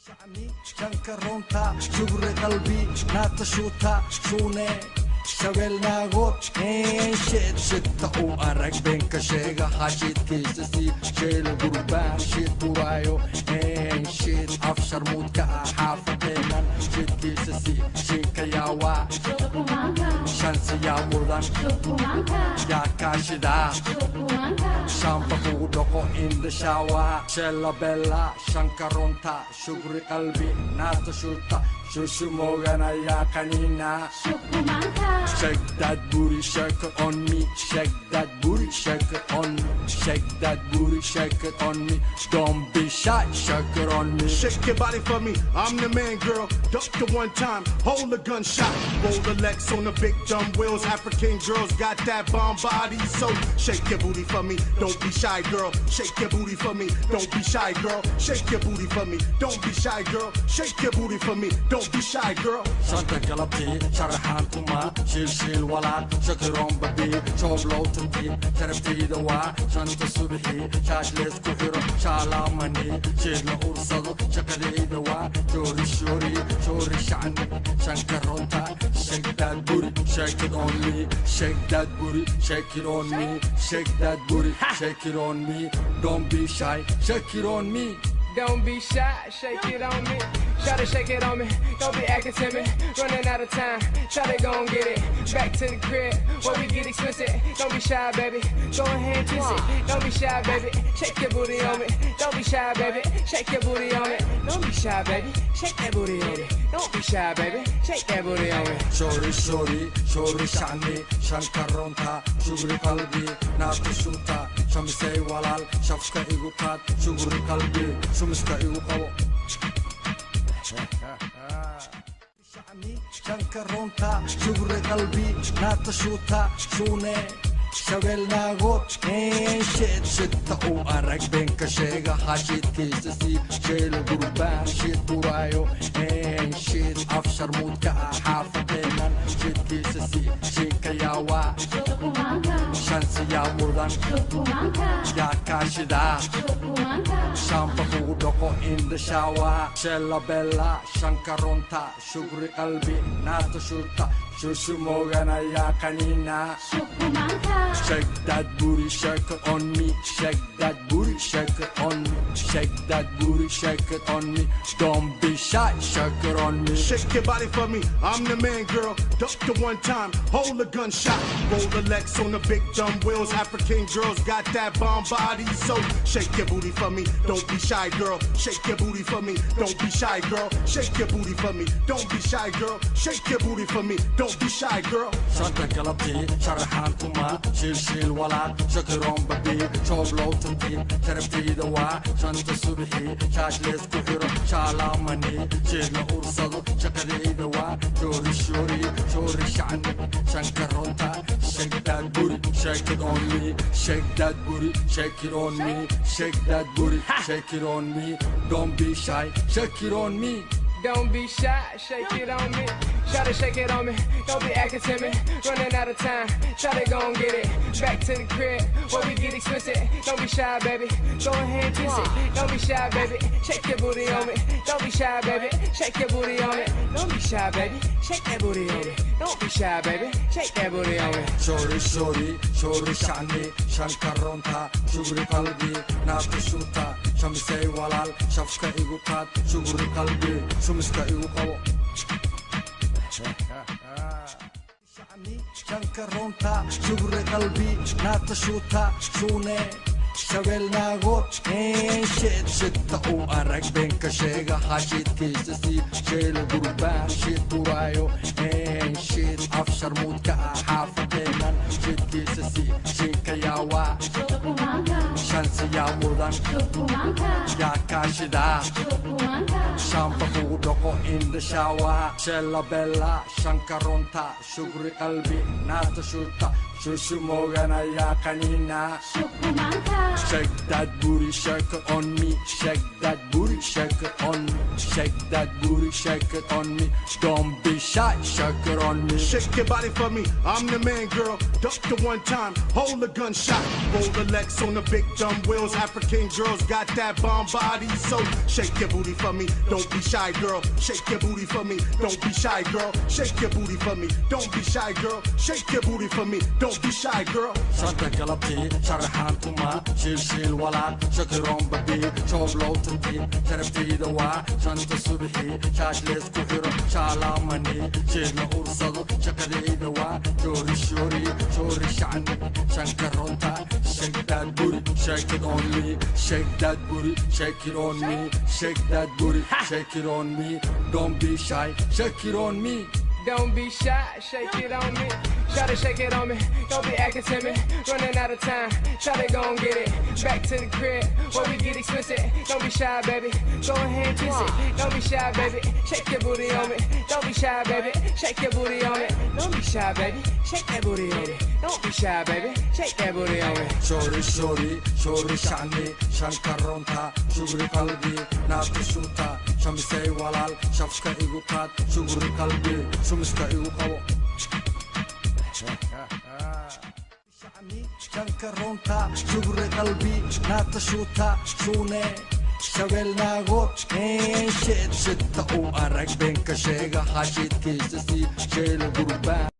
شعني شنكرونتا شغل قلبي ناتشوتا شوني شغلنا غوت شيت شتا وأرق بينك شيغا حاجيت كيسسي شيل قربان شيت ورايو شيت أفشر مود كأحافة تيمان شيت كيسسي شيكا ياوا شانسي يا مودان يا كاشدا شامبا كودوكو in the shower Cella bella shankaronta shugri qalbi natashulta shushu mogana ya kanina shake that booty shake it on me shake that booty shake it on me shake that booty shake it on me don't be shy shake it on me shake your body for me I'm the man girl duck the one time hold the gunshot roll the legs on the big dumb wheels African girls got that bomb body so shake your booty for me don't be shy girl shake your booty for me don't be shy girl shake your booty for me don't be shy girl shake your booty for me don't be shy girl شنطة قلبتي شرحان كما شيل ولا شكرون ببي شوب لو تنتي شرفتي دواء شنطة صبحي شاش ليس كفر شالا مني شيل أرصد شكري دواء جوري شوري شعني شنكرونتا shake that booty shake it on me shake that booty shake it on me shake that booty shake it on me don't be shy shake it on me don't be shy shake it on me try to shake it on me don't be acting timid running out of time try to go and get it back to the crib where we get explicit don't be shy baby go ahead and kiss it don't be shy baby shake your booty on me don't be shy baby shake your booty on me don't be shy baby shake that booty on me don't be shy baby shake that booty on me شوري شعني شنكرونتا شغري قلبي ناتشوتا شمسي ولال شفكا إيقوكات شغري قلبي شمسكا إيقوكاو شعني شنكرونتا شغري قلبي ناتشوتا شوني شغلنا غوت شيت شتا وأرق بينك شيغا حاجيت كيسسي شيل قربان شيت ورايو شيت أفشر مود كأحافة تيمان شيت كيسسي شيكا ياوا شانسي يا مودان يا كاشدا شامبا كودوكو in the shower Cella bella shankaronta shugri qalbi natashulta shushu mogana ya kanina shake that booty shake it on me shake that booty shake it on me shake that booty shake it on me don't be shy shake it on me shake your body for me I'm the man girl duck the one time hold the gunshot roll the legs on the big dumb wheels African girls got that bomb body so shake your booty for me don't be shy girl shake your booty for me don't be shy girl shake your booty for me don't be shy girl shake your booty for me don't be shy girl شنطة قلبتي شرحان كما شيل ولا شكرون ببي شوب لو تنتي شرفتي دواء شنطة صبحي شاش ليس كفر شالا مني شيل أرصد شكري دواء شوري شعني شنكرونتا shake that booty shake it on me shake that booty shake it on me shake that booty shake it on me don't be shy shake it on me don't be shy shake it on me try to shake it on me don't be acting timid running out of time try to go and get it back to the crib where we get explicit don't be shy baby go ahead and kiss it don't be shy baby shake your booty on me don't be shy baby shake your booty on me don't be shy baby shake that booty on me don't be shy baby shake that booty on me شوري شعني شنكرونتا شغري قلبي ناتشوتا شمسي ولال شفكا إيقوكات شغري قلبي شمسكا إيقوكاو شعني شنكرونتا شغري قلبي ناتشوتا شوني شغلنا غوت شيت شتا وأرق بينك شيغا حاجيت كيسسي شيل قربان شيت ورايو شيت أفشر مود كأحافة تيمان شيت كيسسي شيكا ياوا شانسي يا مودان يا كاشدا شامبا كودوكو in the shower Cella bella shankaronta shugri qalbi natashulta shushu mogana ya kanina shake that booty shake it on me shake that booty shake it on me shake that booty shake it on me don't be shy shake it on me shake your body for me I'm the man girl duck the one time hold the gunshot roll the legs on the big dumb wheels African girls got that bomb body so shake your booty for me don't don't be shy, girl. Shake your booty for me, don't be shy, girl. Shake your booty for me, don't be shy, girl. Shake your booty for me, don't be shy, girl. شنطة قلبتي شرحان توما شيل ولاد شكرون بدي شوب لو تنتي شرفتي دواء شنطة صبحي شاش ليس كحيرو شالا مني شيلنا أرصدو شكري دواء شوري شعني شنكرونتا shake that booty shake it on me shake that booty shake it on me shake that booty shake it on me don't be shy shake it on me. Don't be shy, shake it on me. Try to shake it on me, don't be acting timid. Running out of time, try to go and get it. Back to the crib, where we get explicit. Don't be shy, baby, go ahead and kiss it. Don't be shy, baby, shake your booty on me. Don't be shy, baby, shake your booty on me. Don't be shy, baby, shake that booty on me. Don't be shy, baby, shake that booty on me. شوري شعني شنكرونتا شغري قلبي نابي شوتا شمسي ولال شفكا إيغو قاد شغري قلبي شمسكا إيغو قبو شعني شنكرونتا شغري قلبي ناتا شوتا شوني شغلناغو شيت شتا او أرق بينك شيغا حاشيت كيسسي شيل قربان